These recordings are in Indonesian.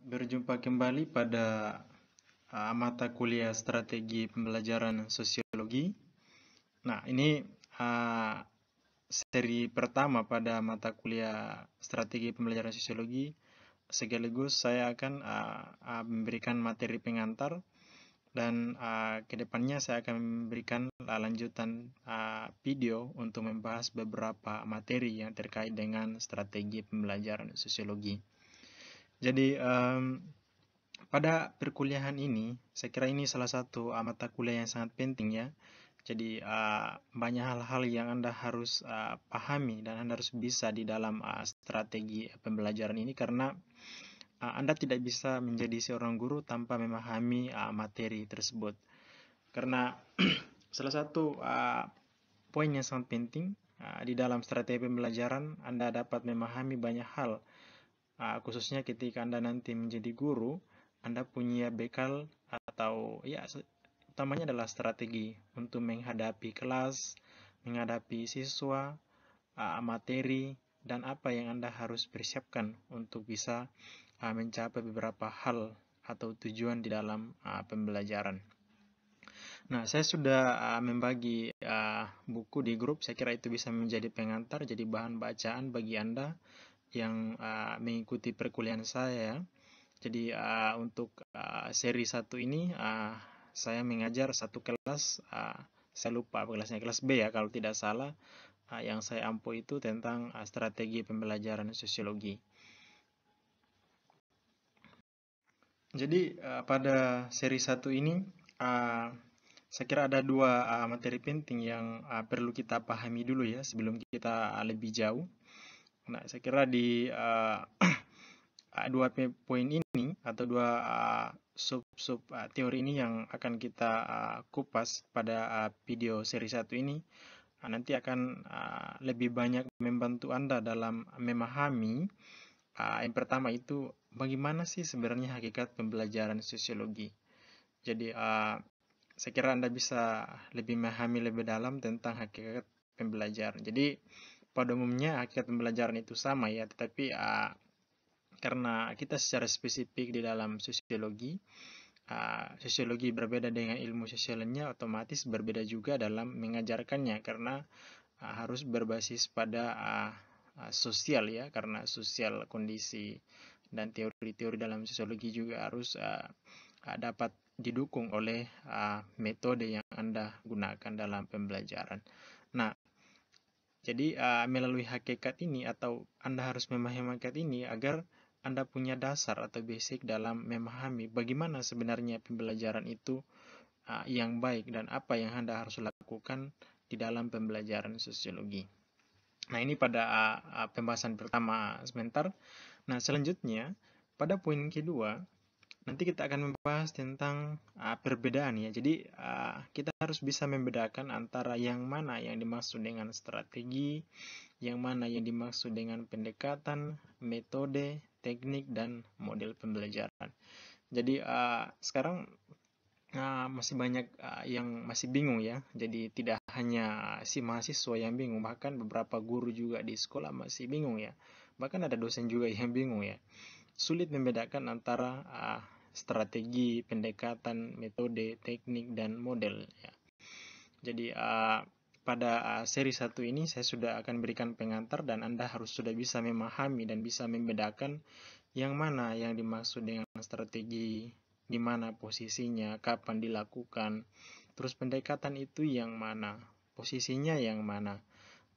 berjumpa kembali pada mata kuliah strategi pembelajaran sosiologi. Nah, ini seri pertama pada mata kuliah strategi pembelajaran sosiologi. Sekaligus saya akan memberikan materi pengantar dan kedepannya saya akan memberikan lanjutan video untuk membahas beberapa materi yang terkait dengan strategi pembelajaran sosiologi. Jadi pada perkuliahan ini, saya kira ini salah satu mata kuliah yang sangat penting ya. Jadi banyak hal-hal yang Anda harus pahami dan Anda harus bisa di dalam strategi pembelajaran ini, karena Anda tidak bisa menjadi seorang guru tanpa memahami materi tersebut. Karena salah satu poin yang sangat penting di dalam strategi pembelajaran, Anda dapat memahami banyak hal. Khususnya ketika Anda nanti menjadi guru, Anda punya bekal atau ya utamanya adalah strategi untuk menghadapi kelas, menghadapi siswa, materi, dan apa yang Anda harus persiapkan untuk bisa mencapai beberapa hal atau tujuan di dalam pembelajaran. Nah, saya sudah membagi buku di grup. Saya kira itu bisa menjadi pengantar, jadi bahan bacaan bagi Anda yang mengikuti perkuliahan saya. Jadi untuk seri 1 ini saya mengajar satu kelas, saya lupa kelasnya, kelas B ya kalau tidak salah. Yang saya ampu itu tentang strategi pembelajaran sosiologi. Jadi pada seri 1 ini saya kira ada dua materi penting yang perlu kita pahami dulu ya sebelum kita lebih jauh. Nah, saya kira di dua poin ini atau dua sub teori ini yang akan kita kupas pada video seri 1 ini, nanti akan lebih banyak membantu Anda dalam memahami yang pertama itu bagaimana sih sebenarnya hakikat pembelajaran sosiologi. Jadi saya kira Anda bisa lebih memahami lebih dalam tentang hakikat pembelajaran. Jadi pada umumnya hakikat pembelajaran itu sama ya, tetapi karena kita secara spesifik di dalam sosiologi, sosiologi berbeda dengan ilmu sosialnya, otomatis berbeda juga dalam mengajarkannya, karena harus berbasis pada sosial ya, karena sosial kondisi dan teori-teori dalam sosiologi juga harus dapat didukung oleh metode yang Anda gunakan dalam pembelajaran. Nah, jadi melalui hakikat ini atau Anda harus memahami hakikat ini agar Anda punya dasar atau basic dalam memahami bagaimana sebenarnya pembelajaran itu yang baik dan apa yang Anda harus lakukan di dalam pembelajaran sosiologi. Nah, ini pada pembahasan pertama sebentar. Nah, selanjutnya pada poin kedua nanti kita akan membahas tentang perbedaan ya. Jadi kita harus bisa membedakan antara yang mana yang dimaksud dengan strategi, yang mana yang dimaksud dengan pendekatan, metode, teknik, dan model pembelajaran. Jadi sekarang masih banyak yang masih bingung ya. Jadi tidak hanya si mahasiswa yang bingung, bahkan beberapa guru juga di sekolah masih bingung ya. Bahkan ada dosen juga yang bingung ya. Sulit membedakan antara strategi, pendekatan, metode, teknik, dan model ya. Jadi pada seri 1 ini saya sudah akan berikan pengantar dan Anda harus sudah bisa memahami dan bisa membedakan yang mana yang dimaksud dengan strategi, di mana posisinya, kapan dilakukan, terus pendekatan itu yang mana, posisinya yang mana.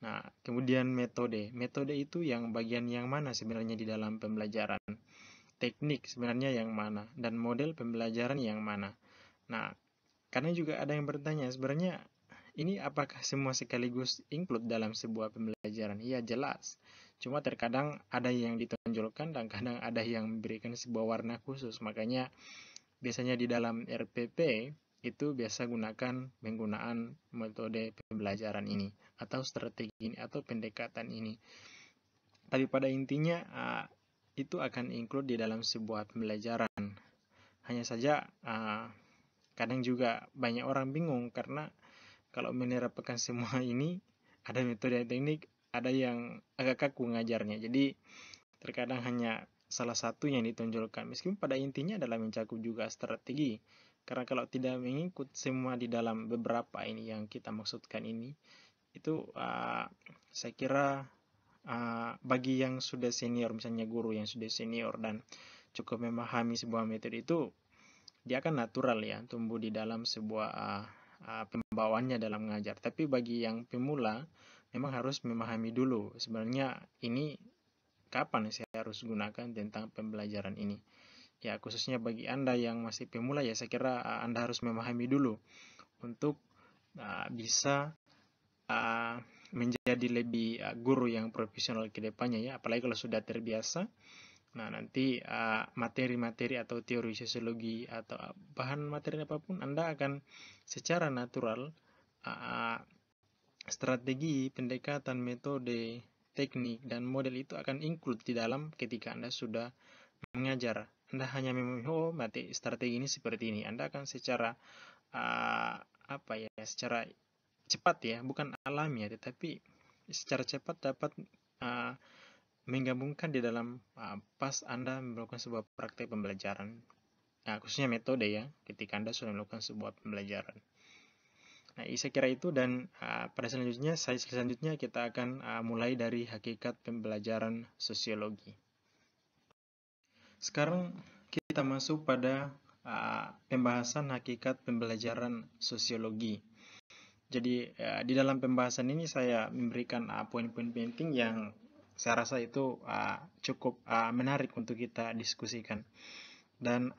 Nah, kemudian metode itu yang bagian yang mana sebenarnya di dalam pembelajaran, teknik sebenarnya yang mana, dan model pembelajaran yang mana. Nah, karena juga ada yang bertanya, sebenarnya ini apakah semua sekaligus include dalam sebuah pembelajaran? Iya, jelas. Cuma terkadang ada yang ditonjolkan dan kadang ada yang memberikan sebuah warna khusus. Makanya biasanya di dalam RPP itu biasa menggunakan metode pembelajaran ini atau strategi ini atau pendekatan ini. Tapi pada intinya itu akan include di dalam sebuah pembelajaran. Hanya saja kadang juga banyak orang bingung karena kalau menerapkan semua ini ada metode dan teknik, ada yang agak kaku ngajarnya. Jadi terkadang hanya salah satu yang ditonjolkan, meskipun pada intinya adalah mencakup juga strategi. Karena kalau tidak mengikut semua di dalam beberapa ini yang kita maksudkan ini, itu saya kira bagi yang sudah senior, misalnya guru yang sudah senior dan cukup memahami sebuah metode itu, dia akan natural ya, tumbuh di dalam sebuah pembawaannya dalam mengajar. Tapi bagi yang pemula, memang harus memahami dulu sebenarnya ini kapan saya harus gunakan tentang pembelajaran ini. Ya, khususnya bagi Anda yang masih pemula ya, saya kira Anda harus memahami dulu untuk bisa menjadi lebih guru yang profesional ke depannya ya, apalagi kalau sudah terbiasa. Nah, nanti materi-materi atau teori sosiologi atau bahan materi apapun, Anda akan secara natural strategi, pendekatan, metode, teknik, dan model itu akan include di dalam ketika Anda sudah mengajar. Anda hanya memahami, oh, materi strategi ini seperti ini. Anda akan secara secara cepat ya, bukan alami ya, tetapi secara cepat dapat menggabungkan di dalam pas Anda melakukan sebuah praktek pembelajaran. Nah, khususnya metode ya, ketika Anda sudah melakukan sebuah pembelajaran. Nah, saya kira itu, dan pada selanjutnya kita akan mulai dari hakikat pembelajaran sosiologi. Sekarang kita masuk pada pembahasan hakikat pembelajaran sosiologi. Jadi di dalam pembahasan ini saya memberikan poin-poin penting yang saya rasa itu cukup menarik untuk kita diskusikan. Dan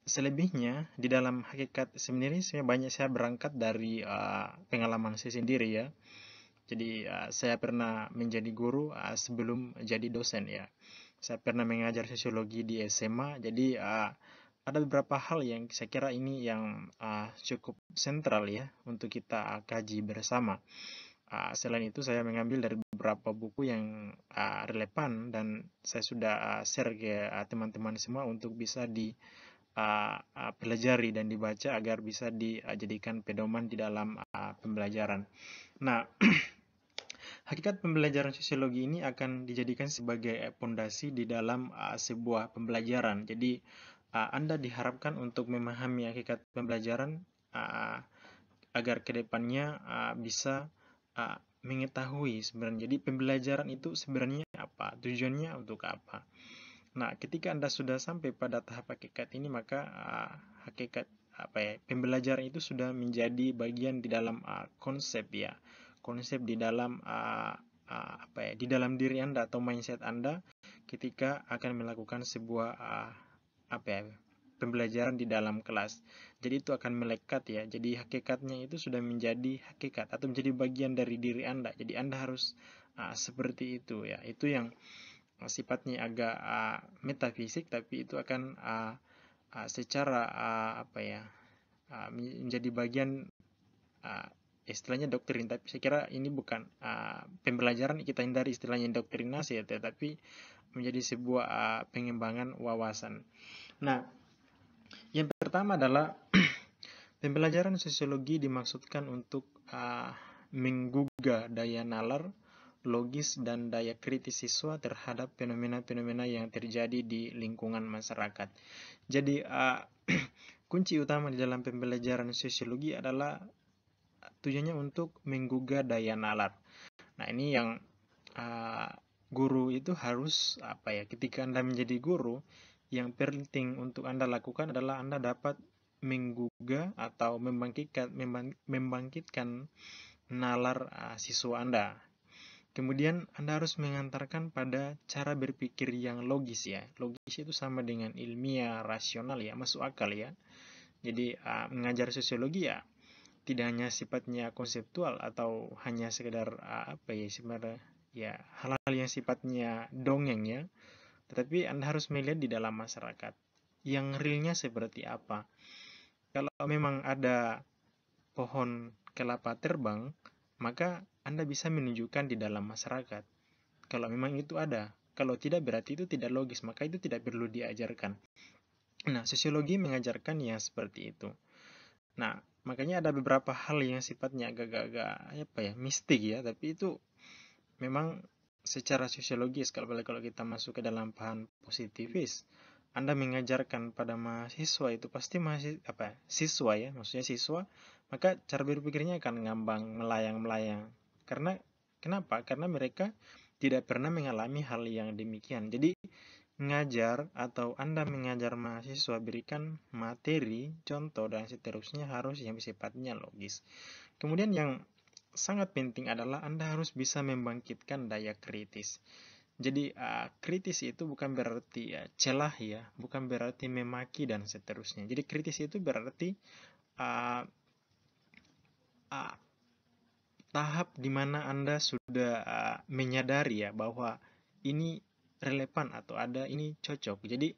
selebihnya di dalam hakikat sendiri saya berangkat dari pengalaman saya sendiri ya. Jadi saya pernah menjadi guru sebelum jadi dosen ya. Saya pernah mengajar sosiologi di SMA. Jadi ada beberapa hal yang saya kira ini yang cukup sentral ya untuk kita kaji bersama. Selain itu saya mengambil dari beberapa buku yang relevan dan saya sudah share ke teman-teman semua untuk bisa dipelajari dan dibaca agar bisa dijadikan pedoman di dalam pembelajaran. Nah, hakikat pembelajaran sosiologi ini akan dijadikan sebagai pondasi di dalam sebuah pembelajaran. Jadi Anda diharapkan untuk memahami hakikat pembelajaran agar kedepannya bisa mengetahui sebenarnya. Jadi pembelajaran itu sebenarnya apa, tujuannya untuk apa. Nah, ketika Anda sudah sampai pada tahap hakikat ini, maka hakikat pembelajaran itu sudah menjadi bagian di dalam konsep ya. Konsep di dalam di dalam diri Anda atau mindset Anda ketika akan melakukan sebuah pembelajaran di dalam kelas. Jadi itu akan melekat ya. Jadi hakikatnya itu sudah menjadi hakikat atau menjadi bagian dari diri Anda. Jadi Anda harus seperti itu ya. Itu yang sifatnya agak metafisik, tapi itu akan secara menjadi bagian istilahnya doktrin. Tapi saya kira ini bukan pembelajaran, kita hindari istilahnya doktrinasi ya, tetapi menjadi sebuah pengembangan wawasan. Nah, yang pertama adalah pembelajaran sosiologi dimaksudkan untuk menggugah daya nalar, logis, dan daya kritis siswa terhadap fenomena-fenomena yang terjadi di lingkungan masyarakat. Jadi kunci utama di dalam pembelajaran sosiologi adalah tujuannya untuk menggugah daya nalar. Nah, ini yang guru itu harus ketika Anda menjadi guru, yang penting untuk Anda lakukan adalah Anda dapat menggugah atau membangkitkan nalar siswa Anda. Kemudian Anda harus mengantarkan pada cara berpikir yang logis ya. Logis itu sama dengan ilmiah, rasional ya, masuk akal ya. Jadi mengajar sosiologi ya tidak hanya sifatnya konseptual atau hanya sekedar sebenarnya ya hal-hal yang sifatnya dongeng ya, tetapi Anda harus melihat di dalam masyarakat yang realnya seperti apa. Kalau memang ada pohon kelapa terbang, maka Anda bisa menunjukkan di dalam masyarakat kalau memang itu ada. Kalau tidak, berarti itu tidak logis, maka itu tidak perlu diajarkan. Nah, sosiologi mengajarkan ya seperti itu. Nah, makanya ada beberapa hal yang sifatnya agak-agak mistik ya, tapi itu memang secara sosiologis, kalau kita masuk ke dalam paham positivis, Anda mengajarkan pada mahasiswa itu pasti siswa ya, maksudnya siswa, maka cara berpikirnya akan ngambang, melayang-melayang. Karena kenapa? Karena mereka tidak pernah mengalami hal yang demikian. Jadi ngajar atau Anda mengajar mahasiswa, berikan materi, contoh, dan seterusnya harus yang sifatnya logis. Kemudian yang sangat penting adalah Anda harus bisa membangkitkan daya kritis. Jadi kritis itu bukan berarti celah ya, bukan berarti memaki dan seterusnya. Jadi kritis itu berarti uh, uh, tahap dimana Anda sudah menyadari ya bahwa ini relevan atau ada ini cocok. Jadi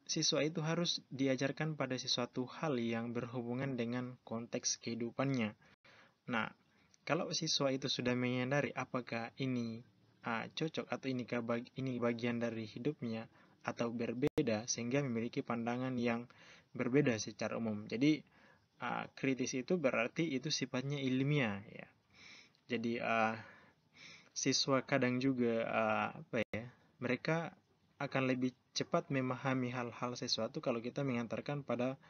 siswa itu harus diajarkan pada sesuatu hal yang berhubungan dengan konteks kehidupannya. Nah, kalau siswa itu sudah menyadari apakah ini cocok atau ini bagian dari hidupnya atau berbeda, sehingga memiliki pandangan yang berbeda secara umum. Jadi kritis itu berarti itu sifatnya ilmiah ya. Jadi siswa kadang juga mereka akan lebih cepat memahami hal-hal sesuatu kalau kita mengantarkan pada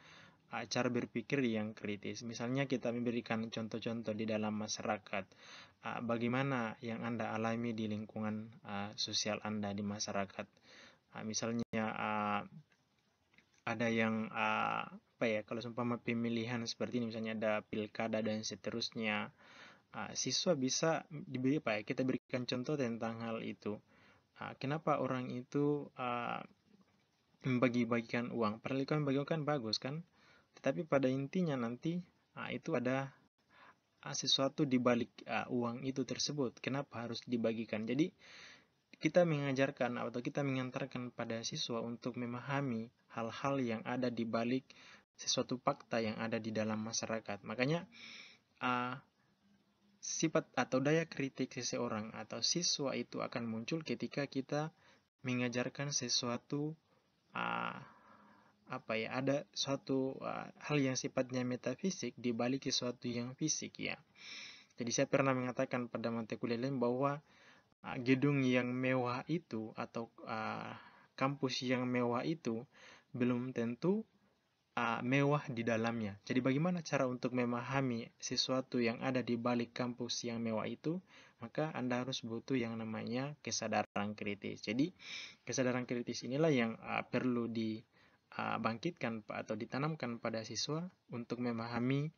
cara berpikir yang kritis. Misalnya kita memberikan contoh-contoh di dalam masyarakat, bagaimana yang Anda alami di lingkungan sosial Anda di masyarakat. Misalnya ada yang kalau seumpama pemilihan seperti ini, misalnya ada pilkada dan seterusnya, siswa bisa kita berikan contoh tentang hal itu. Kenapa orang itu membagi-bagikan uang? Padahal itu membagi-bagikan bagus kan? Tetapi pada intinya nanti itu ada sesuatu di balik uang itu tersebut. Kenapa harus dibagikan? Jadi kita mengajarkan atau kita mengantarkan pada siswa untuk memahami hal-hal yang ada di balik sesuatu fakta yang ada di dalam masyarakat. Makanya sifat atau daya kritik seseorang atau siswa itu akan muncul ketika kita mengajarkan sesuatu ada suatu hal yang sifatnya metafisik di balik sesuatu yang fisik ya. Jadi saya pernah mengatakan pada mata kuliah lain bahwa gedung yang mewah itu atau kampus yang mewah itu belum tentu mewah di dalamnya. Jadi bagaimana cara untuk memahami sesuatu yang ada di balik kampus yang mewah itu? Maka Anda harus butuh yang namanya kesadaran kritis. Jadi kesadaran kritis inilah yang perlu dibangkitkan atau ditanamkan pada siswa untuk memahami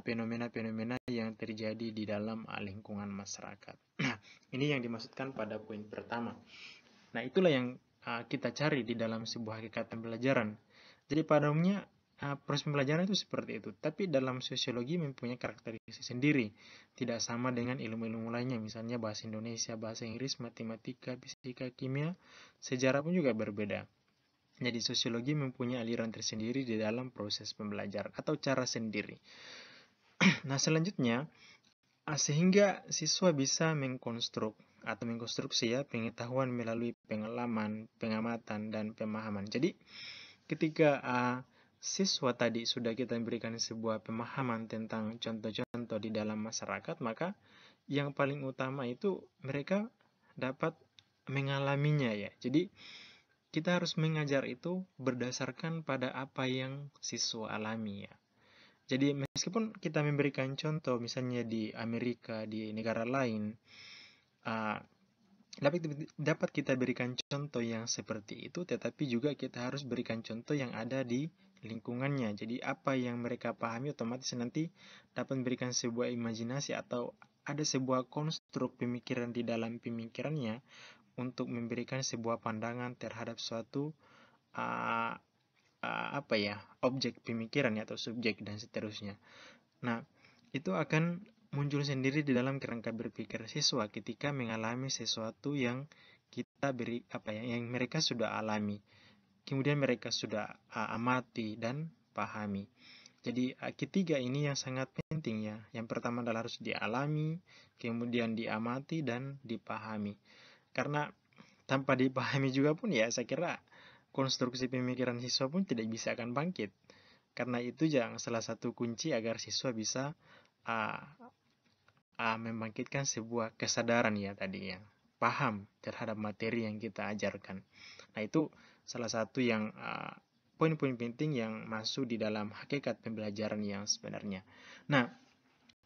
fenomena-fenomena yang terjadi di dalam lingkungan masyarakat. Nah, ini yang dimaksudkan pada poin pertama. Nah, itulah yang kita cari di dalam sebuah kegiatan pembelajaran. Jadi pada umumnya proses pembelajaran itu seperti itu. Tapi dalam sosiologi mempunyai karakteristik sendiri. Tidak sama dengan ilmu-ilmu lainnya. Misalnya bahasa Indonesia, bahasa Inggris, matematika, fisika, kimia, sejarah pun juga berbeda. Jadi sosiologi mempunyai aliran tersendiri di dalam proses pembelajaran atau cara sendiri. Nah, selanjutnya sehingga siswa bisa mengkonstruksi ya pengetahuan melalui pengalaman, pengamatan, dan pemahaman. Jadi ketika siswa tadi sudah kita berikan sebuah pemahaman tentang contoh-contoh di dalam masyarakat, maka yang paling utama itu mereka dapat mengalaminya ya. Jadi kita harus mengajar itu berdasarkan pada apa yang siswa alami ya. Jadi meskipun kita memberikan contoh misalnya di Amerika, di negara lain, dapat kita berikan contoh yang seperti itu, tetapi juga kita harus berikan contoh yang ada di lingkungannya. Jadi apa yang mereka pahami otomatis nanti dapat memberikan sebuah imajinasi atau ada sebuah konstruk pemikiran di dalam pemikirannya untuk memberikan sebuah pandangan terhadap suatu objek pemikiran atau subjek dan seterusnya. Nah, itu akan muncul sendiri di dalam kerangka berpikir siswa ketika mengalami sesuatu yang kita yang mereka sudah alami. Kemudian mereka sudah amati dan pahami. Jadi ketiga ini yang sangat penting ya. Yang pertama adalah harus dialami, kemudian diamati dan dipahami. Karena tanpa dipahami juga pun ya saya kira konstruksi pemikiran siswa pun tidak bisa akan bangkit. Karena itu salah satu kunci agar siswa bisa membangkitkan sebuah kesadaran ya tadi ya. paham terhadap materi yang kita ajarkan. Nah, itu salah satu yang poin-poin penting yang masuk di dalam hakikat pembelajaran yang sebenarnya. Nah,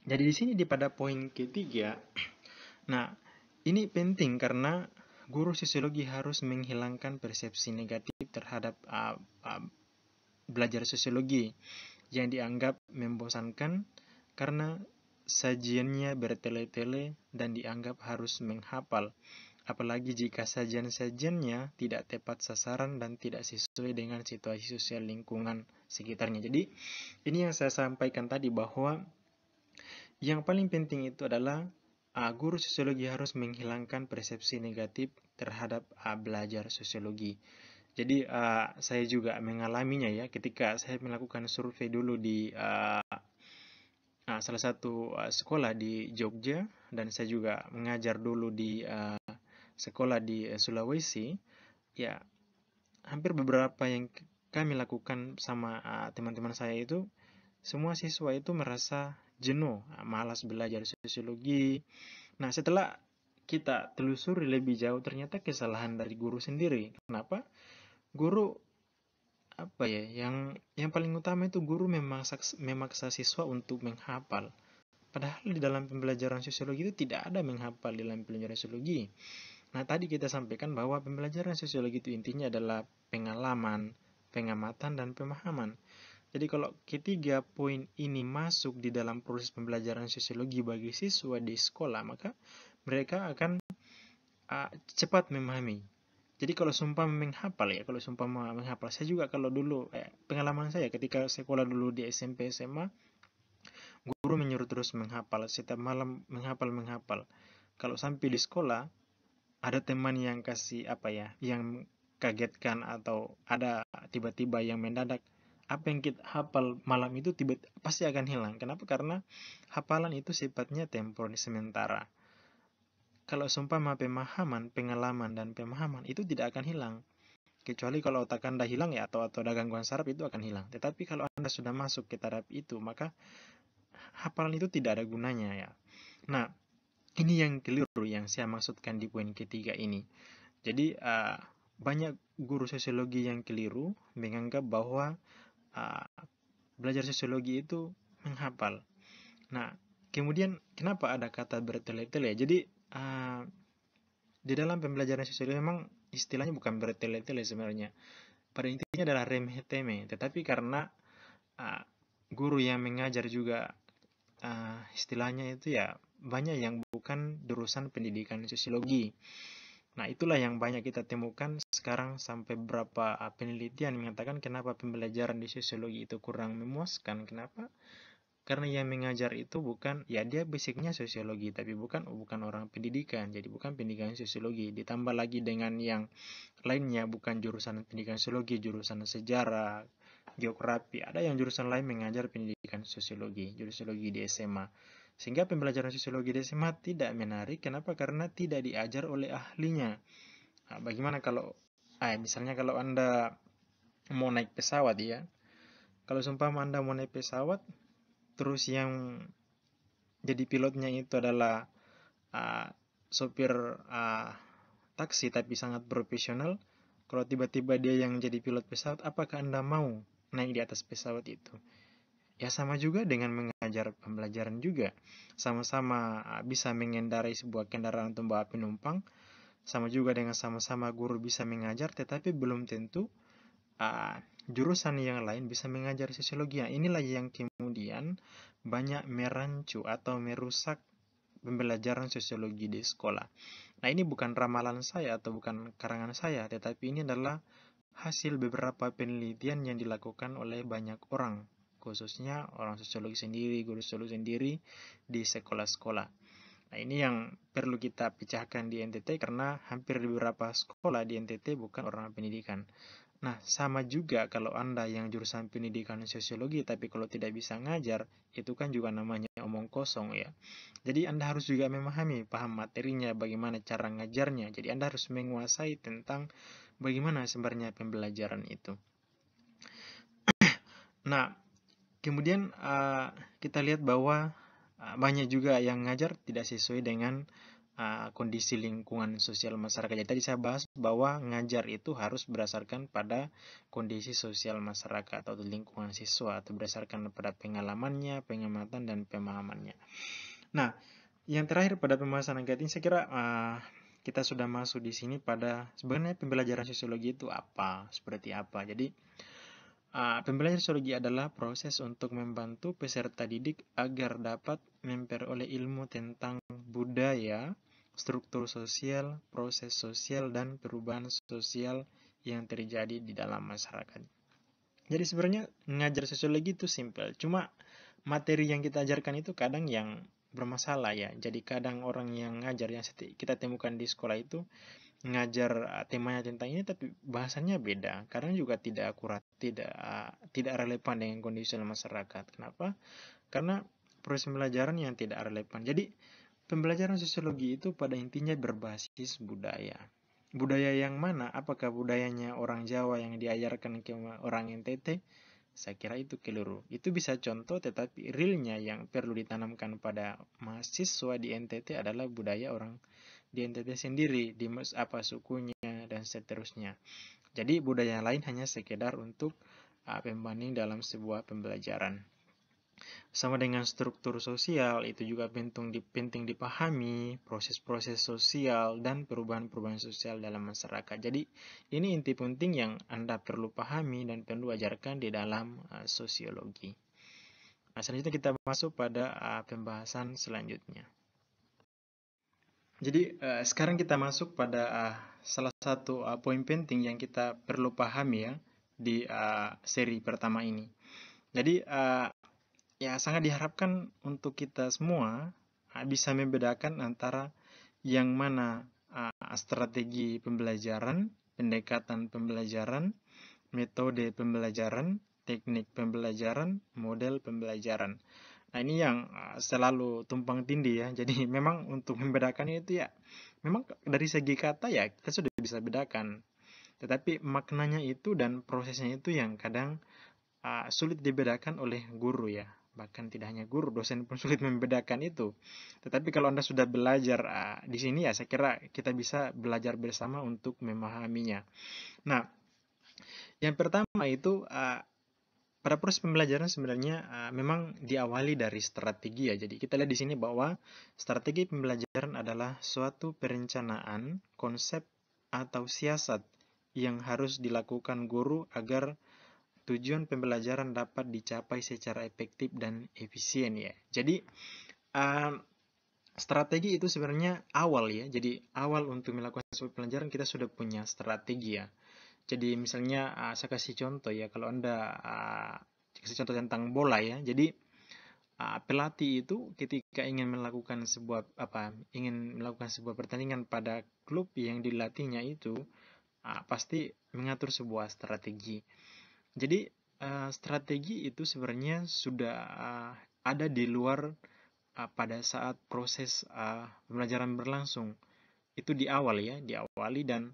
jadi di sini pada poin ketiga, nah ini penting karena guru sosiologi harus menghilangkan persepsi negatif terhadap belajar sosiologi yang dianggap membosankan karena sajiannya bertele-tele dan dianggap harus menghafal, apalagi jika sajian-sajiannya tidak tepat sasaran dan tidak sesuai dengan situasi sosial lingkungan sekitarnya. Jadi ini yang saya sampaikan tadi, bahwa yang paling penting itu adalah guru sosiologi harus menghilangkan persepsi negatif terhadap belajar sosiologi. Jadi saya juga mengalaminya ya, ketika saya melakukan survei dulu di salah satu sekolah di Jogja, dan saya juga mengajar dulu di sekolah di Sulawesi. Ya, hampir beberapa yang kami lakukan sama teman-teman saya itu, semua siswa itu merasa jenuh, malas belajar sosiologi. Nah, setelah kita telusuri lebih jauh, ternyata kesalahan dari guru sendiri. Kenapa? Guru yang paling utama itu guru memaksa siswa untuk menghafal. Padahal di dalam pembelajaran sosiologi itu tidak ada menghafal di dalam pembelajaran sosiologi. Nah, tadi kita sampaikan bahwa pembelajaran sosiologi itu intinya adalah pengalaman, pengamatan, dan pemahaman. Jadi kalau ketiga poin ini masuk di dalam proses pembelajaran sosiologi bagi siswa di sekolah, maka mereka akan cepat memahami. Jadi kalau sumpah menghafal ya, kalau sumpah menghafal, saya juga kalau dulu pengalaman saya ketika sekolah dulu di SMP SMA, guru menyuruh terus menghafal, setiap malam menghafal. Kalau sampai di sekolah ada teman yang kasih yang kagetkan, atau ada tiba-tiba yang mendadak, apa yang kita hafal malam itu pasti akan hilang. Kenapa? Karena hafalan itu sifatnya temporer, sementara. Kalau seumpama pemahaman, pengalaman, dan pemahaman itu tidak akan hilang. Kecuali kalau otak Anda hilang ya, atau ada gangguan saraf, itu akan hilang. Tetapi kalau Anda sudah masuk ke taraf itu, maka hafalan itu tidak ada gunanya ya. Nah, ini yang keliru yang saya maksudkan di poin ketiga ini. Jadi banyak guru sosiologi yang keliru menganggap bahwa belajar sosiologi itu menghafal. Nah, kemudian kenapa ada kata bertele-tele? Jadi di dalam pembelajaran sosiologi memang istilahnya bukan bertele-tele sebenarnya. Pada intinya adalah remeh-temeh. Tetapi karena guru yang mengajar juga istilahnya itu ya banyak yang bukan jurusan pendidikan sosiologi. Nah, itulah yang banyak kita temukan sekarang, sampai beberapa penelitian mengatakan kenapa pembelajaran di sosiologi itu kurang memuaskan. Kenapa? Karena yang mengajar itu bukan, ya dia basicnya sosiologi, tapi bukan orang pendidikan, jadi bukan pendidikan sosiologi. Ditambah lagi dengan yang lainnya, bukan jurusan pendidikan sosiologi, jurusan sejarah, geografi, ada yang jurusan lain mengajar pendidikan sosiologi di SMA. Sehingga pembelajaran sosiologi di SMA tidak menarik. Kenapa? Karena tidak diajar oleh ahlinya. Nah, bagaimana kalau misalnya kalau Anda mau naik pesawat ya, kalau seumpama Anda mau naik pesawat, terus yang jadi pilotnya itu adalah sopir taksi tapi sangat profesional, kalau tiba-tiba dia yang jadi pilot pesawat, apakah Anda mau naik di atas pesawat itu? Ya sama juga dengan mengajar pembelajaran juga. Sama-sama bisa mengendarai sebuah kendaraan untuk membawa penumpang. Sama juga dengan sama-sama guru bisa mengajar, tetapi belum tentu jurusan yang lain bisa mengajar sosiologi. Nah, inilah yang kemudian banyak merancu atau merusak pembelajaran sosiologi di sekolah. Nah, ini bukan ramalan saya atau bukan karangan saya, tetapi ini adalah hasil beberapa penelitian yang dilakukan oleh banyak orang, khususnya orang sosiologi sendiri, guru sosiologi sendiri di sekolah-sekolah. Nah, ini yang perlu kita pecahkan di NTT, karena hampir di beberapa sekolah di NTT bukan orang pendidikan. Nah, sama juga kalau Anda yang jurusan pendidikan sosiologi, tapi kalau tidak bisa ngajar, itu kan juga namanya omong kosong ya. Jadi Anda harus juga memahami, paham materinya, bagaimana cara ngajarnya. Jadi Anda harus menguasai tentang bagaimana sebenarnya pembelajaran itu. Nah, kemudian kita lihat bahwa banyak juga yang ngajar tidak sesuai dengan kondisi lingkungan sosial masyarakat. Jadi tadi saya bahas bahwa ngajar itu harus berdasarkan pada kondisi sosial masyarakat atau lingkungan siswa, atau berdasarkan pada pengalamannya, pengamatan, dan pemahamannya. Nah, yang terakhir pada pembahasan angkat ini saya kira kita sudah masuk di sini pada sebenarnya pembelajaran sosiologi itu apa, seperti apa. Jadi pembelajaran sosiologi adalah proses untuk membantu peserta didik agar dapat memperoleh ilmu tentang budaya, struktur sosial, proses sosial, dan perubahan sosial yang terjadi di dalam masyarakat. Jadi sebenarnya ngajar sosiologi itu simple, cuma materi yang kita ajarkan itu kadang yang bermasalah ya. Jadi kadang orang yang ngajar yang kita temukan di sekolah itu ngajar temanya tentang ini tapi bahasanya beda, karena juga tidak akurat, tidak relevan dengan kondisi masyarakat. Kenapa? Karena proses pembelajaran yang tidak relevan. Jadi pembelajaran sosiologi itu pada intinya berbasis budaya. Budaya yang mana? Apakah budayanya orang Jawa yang diajarkan ke orang NTT? Saya kira itu keliru. Itu bisa contoh, tetapi realnya yang perlu ditanamkan pada mahasiswa di NTT adalah budaya orang di NTT sendiri, di apa sukunya, dan seterusnya. Jadi budaya lain hanya sekedar untuk pembanding dalam sebuah pembelajaran. Sama dengan struktur sosial, itu juga penting dipahami, proses-proses sosial dan perubahan-perubahan sosial dalam masyarakat. Jadi, ini inti penting yang Anda perlu pahami dan perlu ajarkan di dalam sosiologi. Nah, selanjutnya kita masuk pada pembahasan selanjutnya. Jadi, sekarang kita masuk pada salah satu poin penting yang kita perlu pahami ya di seri pertama ini. Jadi, ya sangat diharapkan untuk kita semua bisa membedakan antara yang mana strategi pembelajaran, pendekatan pembelajaran, metode pembelajaran, teknik pembelajaran, model pembelajaran. Nah, ini yang selalu tumpang tindih ya. Jadi memang untuk membedakan itu ya, memang dari segi kata ya kita sudah bisa bedakan. Tetapi maknanya itu dan prosesnya itu yang kadang sulit dibedakan oleh guru ya. Bahkan tidak hanya guru, dosen pun sulit membedakan itu. Tetapi kalau Anda sudah belajar di sini ya, saya kira kita bisa belajar bersama untuk memahaminya. Nah, yang pertama itu pada proses pembelajaran sebenarnya memang diawali dari strategi ya. Jadi kita lihat di sini bahwa strategi pembelajaran adalah suatu perencanaan, konsep atau siasat yang harus dilakukan guru agar tujuan pembelajaran dapat dicapai secara efektif dan efisien ya. Jadi strategi itu sebenarnya awal ya. Jadi awal untuk melakukan sebuah pembelajaran kita sudah punya strategi ya. Jadi misalnya saya kasih contoh ya, kalau Anda kasih contoh tentang bola ya. Jadi pelatih itu ketika ingin melakukan sebuah pertandingan pada klub yang dilatihnya itu pasti mengatur sebuah strategi. Jadi strategi itu sebenarnya sudah ada di luar pada saat proses pembelajaran berlangsung. Itu di awal ya, diawali dan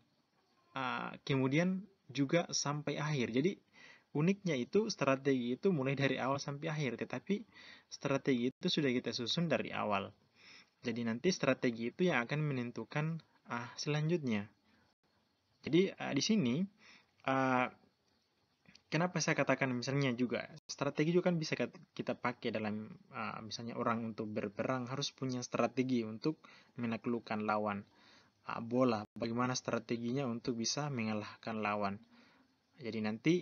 kemudian juga sampai akhir. Jadi uniknya itu strategi itu mulai dari awal sampai akhir, tetapi strategi itu sudah kita susun dari awal. Jadi nanti strategi itu yang akan menentukan selanjutnya. Jadi di sini kenapa saya katakan misalnya juga strategi juga kan bisa kita pakai dalam misalnya orang untuk berperang harus punya strategi untuk menaklukkan lawan. Bola, bagaimana strateginya untuk bisa mengalahkan lawan. Jadi nanti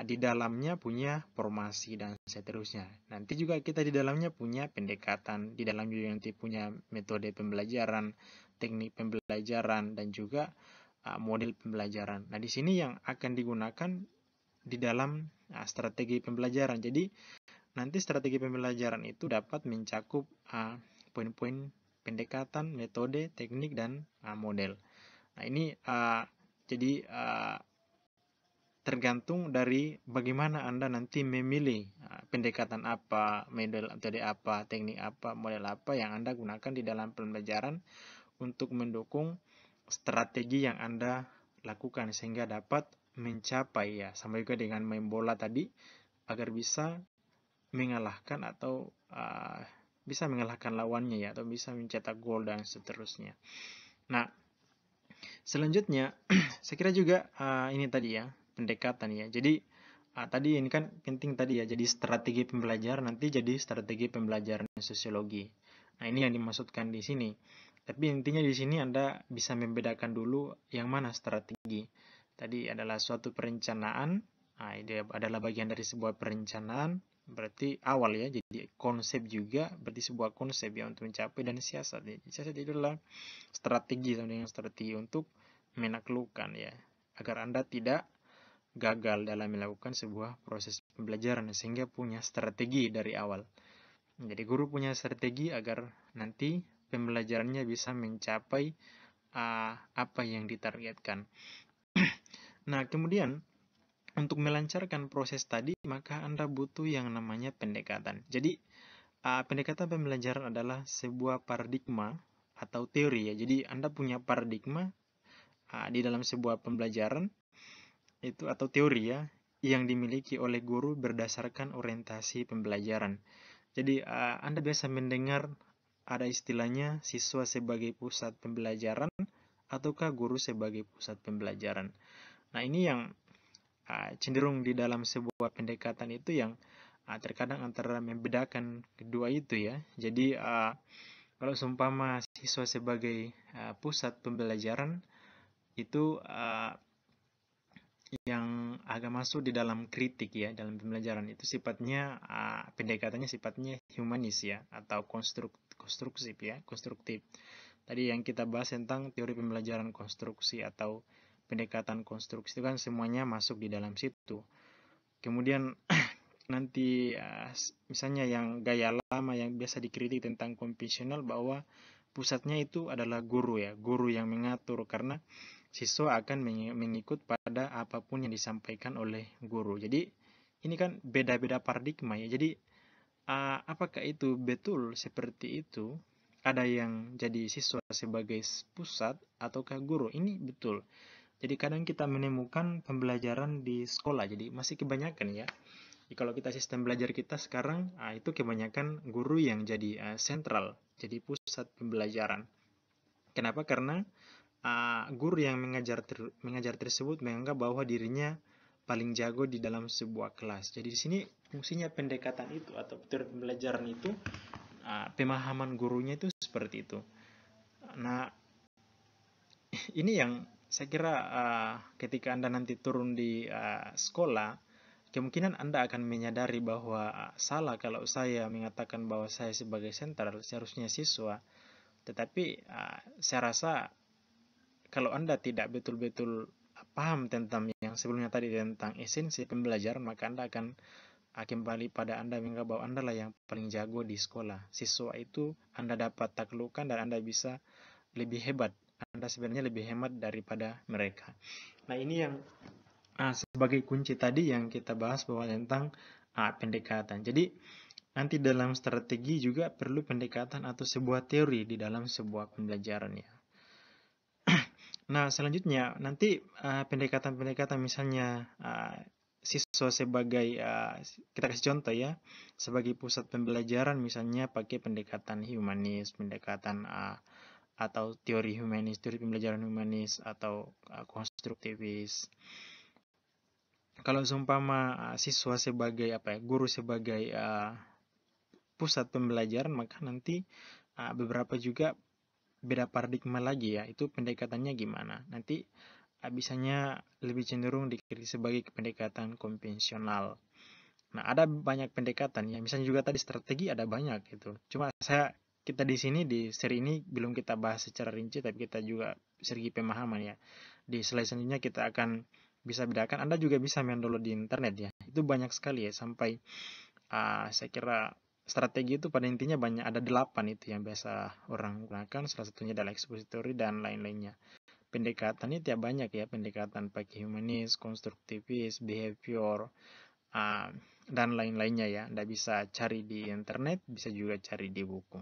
di dalamnya punya formasi dan seterusnya. Nanti juga kita di dalamnya punya pendekatan, di dalamnya juga nanti punya metode pembelajaran, teknik pembelajaran, dan juga model pembelajaran. Nah, di sini yang akan digunakan di dalam strategi pembelajaran. Jadi nanti strategi pembelajaran itu dapat mencakup poin-poin pendekatan, metode, teknik, dan model. Nah, ini jadi tergantung dari bagaimana Anda nanti memilih pendekatan apa, metode apa, teknik apa, model apa yang Anda gunakan di dalam pembelajaran untuk mendukung strategi yang Anda lakukan sehingga dapat mencapai ya, sama juga dengan main bola tadi, agar bisa mengalahkan atau bisa mengalahkan lawannya ya, atau bisa mencetak gol dan seterusnya. Nah, selanjutnya saya kira juga ini tadi ya, pendekatan ya. Jadi tadi ini kan penting tadi ya, jadi strategi pembelajaran, nanti jadi strategi pembelajaran sosiologi. Nah, ini yang dimaksudkan di sini. Tapi intinya di sini Anda bisa membedakan dulu yang mana strategi. Tadi adalah suatu perencanaan, nah, ini adalah bagian dari sebuah perencanaan, berarti awal ya, jadi konsep juga, berarti sebuah konsep ya untuk mencapai, dan siasat. Siasat itu adalah strategi, sama dengan strategi untuk menaklukkan ya, agar Anda tidak gagal dalam melakukan sebuah proses pembelajaran, sehingga punya strategi dari awal. Jadi guru punya strategi agar nanti pembelajarannya bisa mencapai apa yang ditargetkan. Nah, kemudian untuk melancarkan proses tadi, maka Anda butuh yang namanya pendekatan. Jadi, pendekatan pembelajaran adalah sebuah paradigma atau teori ya. Jadi, Anda punya paradigma di dalam sebuah pembelajaran itu, atau teori ya, yang dimiliki oleh guru berdasarkan orientasi pembelajaran. Jadi, Anda biasa mendengar ada istilahnya siswa sebagai pusat pembelajaran ataukah guru sebagai pusat pembelajaran. Nah, ini yang cenderung di dalam sebuah pendekatan itu yang terkadang antara membedakan kedua itu ya. Jadi kalau seumpama siswa sebagai pusat pembelajaran itu yang agak masuk di dalam kritik ya, dalam pembelajaran itu sifatnya pendekatannya sifatnya humanis ya, atau konstruktif ya, konstruktif. Tadi yang kita bahas tentang teori pembelajaran konstruksi atau pendekatan konstruksi itu kan semuanya masuk di dalam situ. Kemudian nanti misalnya yang gaya lama yang biasa dikritik tentang konvensional, bahwa pusatnya itu adalah guru ya, guru yang mengatur, karena siswa akan mengikut pada apapun yang disampaikan oleh guru. Jadi ini kan beda-beda paradigma ya. Jadi apakah itu betul seperti itu? Ada yang jadi siswa sebagai pusat ataukah guru? Ini betul. Jadi kadang kita menemukan pembelajaran di sekolah, jadi masih kebanyakan ya. Jadi kalau kita sistem belajar kita sekarang, itu kebanyakan guru yang jadi sentral, jadi pusat pembelajaran. Kenapa? Karena guru yang mengajar tersebut menganggap bahwa dirinya paling jago di dalam sebuah kelas. Jadi di sini fungsinya pendekatan itu atau teori pembelajaran itu, pemahaman gurunya itu seperti itu. Nah, ini yang saya kira ketika Anda nanti turun di sekolah, kemungkinan Anda akan menyadari bahwa salah kalau saya mengatakan bahwa saya sebagai sentral, seharusnya siswa. Tetapi saya rasa kalau Anda tidak betul-betul paham tentang yang sebelumnya tadi tentang esensi pembelajaran, maka Anda akan kembali pada Anda menganggap bahwa Anda lah yang paling jago di sekolah. Siswa itu Anda dapat taklukkan dan Anda bisa lebih hebat. Anda sebenarnya lebih hemat daripada mereka. Nah, ini yang sebagai kunci tadi yang kita bahas bahwa tentang pendekatan. Jadi nanti dalam strategi juga perlu pendekatan atau sebuah teori di dalam sebuah pembelajaran ya. Nah, selanjutnya nanti pendekatan-pendekatan misalnya siswa sebagai kita kasih contoh ya, sebagai pusat pembelajaran misalnya pakai pendekatan humanis, pendekatan atau teori humanis, teori pembelajaran humanis atau konstruktivis. Kalau seumpama siswa sebagai guru sebagai pusat pembelajaran, maka nanti beberapa juga beda paradigma lagi ya, itu pendekatannya gimana. Nanti bisanya lebih cenderung dikritik sebagai pendekatan konvensional. Nah, ada banyak pendekatan ya, misalnya juga tadi strategi ada banyak gitu. Cuma kita di sini di seri ini belum kita bahas secara rinci, tapi kita juga segi pemahaman ya. Di slide selanjutnya kita akan bisa bedakan. Anda juga bisa mendownload di internet ya. Itu banyak sekali ya, sampai saya kira strategi itu pada intinya banyak, ada 8 itu yang biasa orang gunakan, salah satunya adalah expository dan lain-lainnya. Pendekatannya tiap banyak ya, pendekatan pakai humanis, konstruktivis, behavior, dan lain-lainnya ya. Anda bisa cari di internet, bisa juga cari di buku.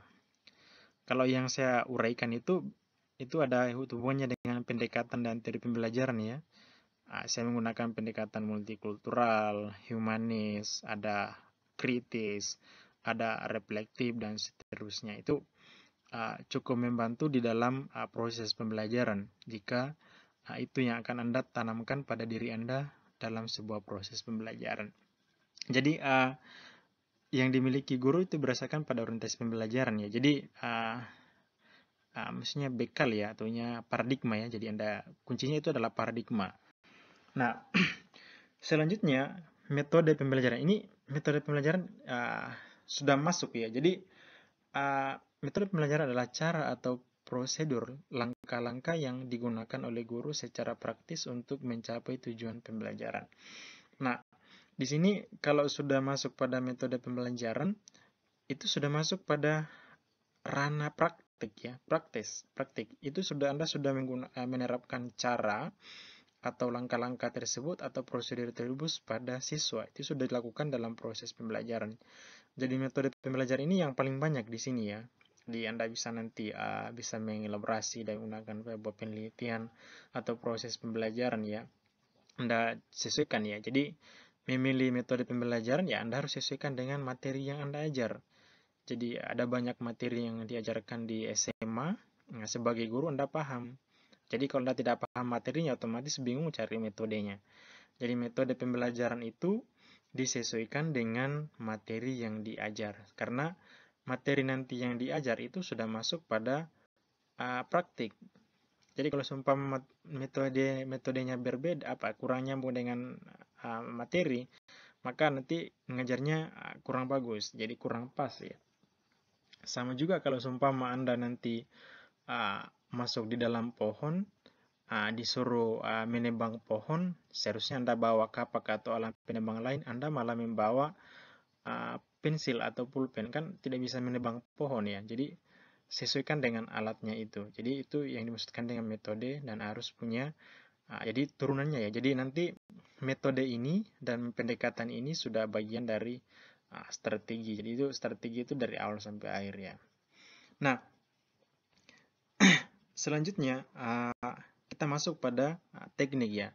Kalau yang saya uraikan itu ada hubungannya dengan pendekatan dan teori pembelajaran ya. Saya menggunakan pendekatan multikultural, humanis, ada kritis, ada reflektif dan seterusnya. Itu cukup membantu di dalam proses pembelajaran jika itu yang akan Anda tanamkan pada diri Anda dalam sebuah proses pembelajaran. Jadi yang dimiliki guru itu berdasarkan pada orientasi pembelajaran ya. Jadi maksudnya bekal ya, ataunya paradigma ya. Jadi kuncinya itu adalah paradigma. Nah, selanjutnya metode pembelajaran ini, metode pembelajaran sudah masuk ya. Jadi metode pembelajaran adalah cara atau prosedur langkah-langkah yang digunakan oleh guru secara praktis untuk mencapai tujuan pembelajaran. Nah, di sini kalau sudah masuk pada metode pembelajaran, itu sudah masuk pada ranah praktik ya, praktik. Itu Anda sudah menerapkan cara atau langkah-langkah tersebut atau prosedur tersebut pada siswa. Itu sudah dilakukan dalam proses pembelajaran. Jadi metode pembelajaran ini yang paling banyak di sini ya. Anda bisa nanti bisa mengelaborasi dan menggunakan sebuah penelitian atau proses pembelajaran ya. Anda sesuaikan ya. Jadi memilih metode pembelajaran ya Anda harus sesuaikan dengan materi yang Anda ajar. Jadi ada banyak materi yang diajarkan di SMA. Nah, sebagai guru Anda paham. Jadi kalau Anda tidak paham materinya otomatis bingung cari metodenya. Jadi metode pembelajaran itu disesuaikan dengan materi yang diajar. Karena materi nanti yang diajar itu sudah masuk pada praktik. Jadi kalau seumpama metodenya berbeda, kurang nyambung dengan materi, maka nanti mengajarnya kurang bagus, jadi kurang pas ya. Sama juga kalau seumpama Anda nanti masuk di dalam pohon, disuruh menebang pohon, seharusnya Anda bawa kapak atau alat penebang lain, Anda malah membawa pensil atau pulpen, kan tidak bisa menebang pohon ya. Jadi sesuaikan dengan alatnya itu. Jadi itu yang dimaksudkan dengan metode dan harus punya jadi turunannya ya. Jadi nanti metode ini dan pendekatan ini sudah bagian dari strategi. Jadi itu strategi itu dari awal sampai akhir ya. Nah, selanjutnya kita masuk pada teknik ya.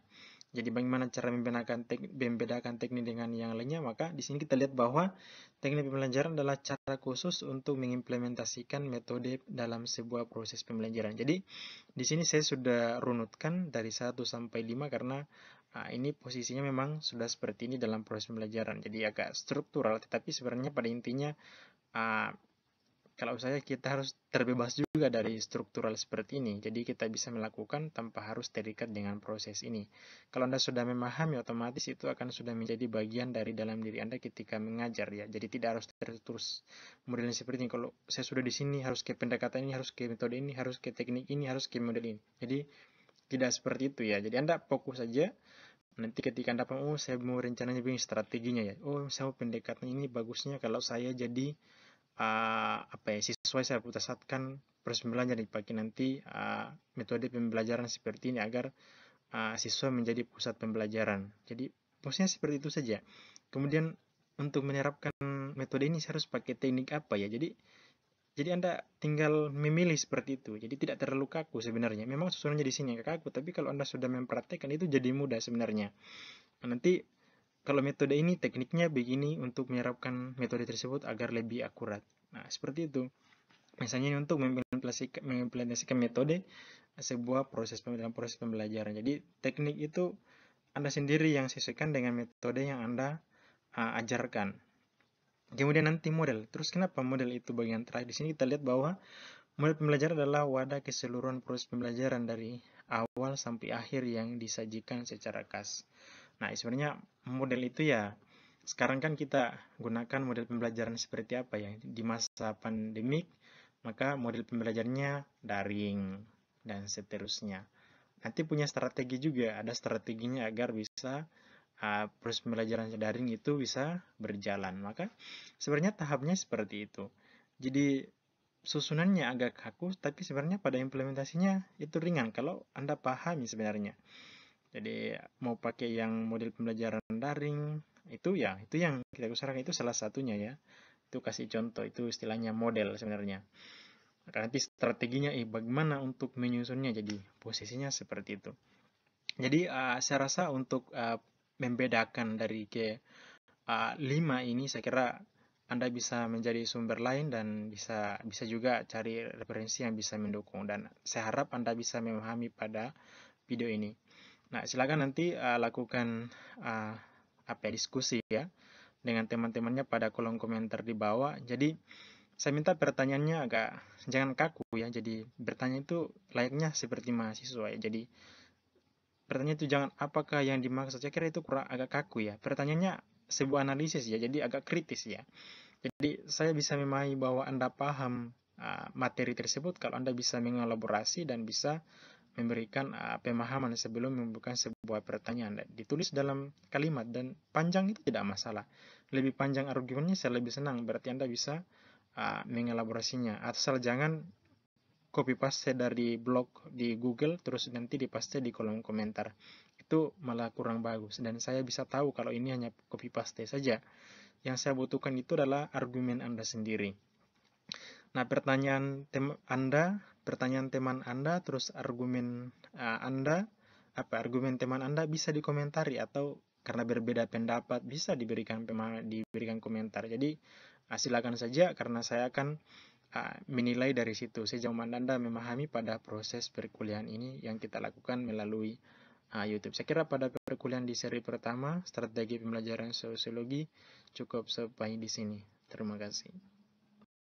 Jadi bagaimana cara membedakan teknik dengan yang lainnya? Maka di sini kita lihat bahwa teknik pembelajaran adalah cara khusus untuk mengimplementasikan metode dalam sebuah proses pembelajaran. Jadi di sini saya sudah runutkan dari 1 sampai 5 karena ini posisinya memang sudah seperti ini dalam proses pembelajaran. Jadi agak struktural, tetapi sebenarnya pada intinya kalau saya kita harus terbebas juga dari struktural seperti ini. Jadi kita bisa melakukan tanpa harus terikat dengan proses ini. Kalau Anda sudah memahami, otomatis itu akan sudah menjadi bagian dari dalam diri Anda ketika mengajar ya. Jadi tidak harus terus modelnya seperti ini. Kalau saya sudah di sini harus ke pendekatan ini, harus ke metode ini, harus ke teknik ini, harus ke model ini. Jadi tidak seperti itu ya. Jadi Anda fokus saja. Nanti ketika Anda paham, saya mau rencananya begini strateginya ya. Oh, saya mau pendekatan ini bagusnya kalau saya jadi siswa saya pusatkan proses pembelajaran dipakai nanti metode pembelajaran seperti ini agar siswa menjadi pusat pembelajaran. Jadi posisinya seperti itu saja. Kemudian untuk menerapkan metode ini saya harus pakai teknik apa ya. Jadi Anda tinggal memilih seperti itu. Jadi tidak terlalu kaku sebenarnya. Memang susunannya di sini kaku, tapi kalau Anda sudah mempraktekkan itu jadi mudah sebenarnya. Nanti kalau metode ini tekniknya begini untuk menerapkan metode tersebut agar lebih akurat. Nah, seperti itu. Misalnya ini untuk mengimplementasikan metode sebuah dalam proses pembelajaran. Jadi teknik itu Anda sendiri yang sesuaikan dengan metode yang Anda ajarkan. Kemudian nanti model. Terus kenapa model itu bagian terakhir? Di sini kita lihat bahwa model pembelajaran adalah wadah keseluruhan proses pembelajaran dari awal sampai akhir yang disajikan secara khas. Nah, sebenarnya model itu ya, sekarang kan kita gunakan model pembelajaran seperti apa ya? Di masa pandemik, maka model pembelajarannya daring, dan seterusnya. Nanti punya strategi juga, ada strateginya agar bisa proses pembelajaran daring itu bisa berjalan. Maka sebenarnya tahapnya seperti itu. Jadi susunannya agak kaku, tapi sebenarnya pada implementasinya itu ringan kalau Anda pahami sebenarnya. Jadi mau pakai yang model pembelajaran daring itu yang kita usahakan itu salah satunya ya. Itu kasih contoh, itu istilahnya model sebenarnya. Maka nanti strateginya bagaimana untuk menyusunnya, jadi posisinya seperti itu. Jadi saya rasa untuk membedakan dari ke 5 ini saya kira Anda bisa menjadi sumber lain dan bisa juga cari referensi yang bisa mendukung, dan saya harap Anda bisa memahami pada video ini. Nah, silakan nanti lakukan diskusi ya dengan teman-temannya pada kolom komentar di bawah. Jadi saya minta pertanyaannya jangan kaku ya. Jadi bertanya itu layaknya seperti mahasiswa ya. Jadi pertanyaan itu jangan apakah yang dimaksud. Saya kira itu kurang agak kaku ya. Pertanyaannya sebuah analisis ya. Jadi agak kritis ya. Jadi saya bisa memahami bahwa Anda paham materi tersebut kalau Anda bisa mengelaborasi dan bisa memberikan pemahaman sebelum membuka sebuah pertanyaan. Ditulis dalam kalimat dan panjang itu tidak masalah. Lebih panjang argumennya saya lebih senang. Berarti Anda bisa mengelaborasinya. Asal jangan copy paste dari blog di Google terus nanti dipaste di kolom komentar. Itu malah kurang bagus dan saya bisa tahu kalau ini hanya copy paste saja. Yang saya butuhkan itu adalah argumen Anda sendiri. Nah, pertanyaan teman Anda, terus argumen Anda, argumen teman Anda bisa dikomentari, atau karena berbeda pendapat bisa diberikan komentar. Jadi silakan saja, karena saya akan menilai dari situ sejauh mana Anda memahami pada proses perkuliahan ini yang kita lakukan melalui YouTube. Saya kira pada perkuliahan di seri pertama, strategi pembelajaran sosiologi, cukup sampai di sini. Terima kasih.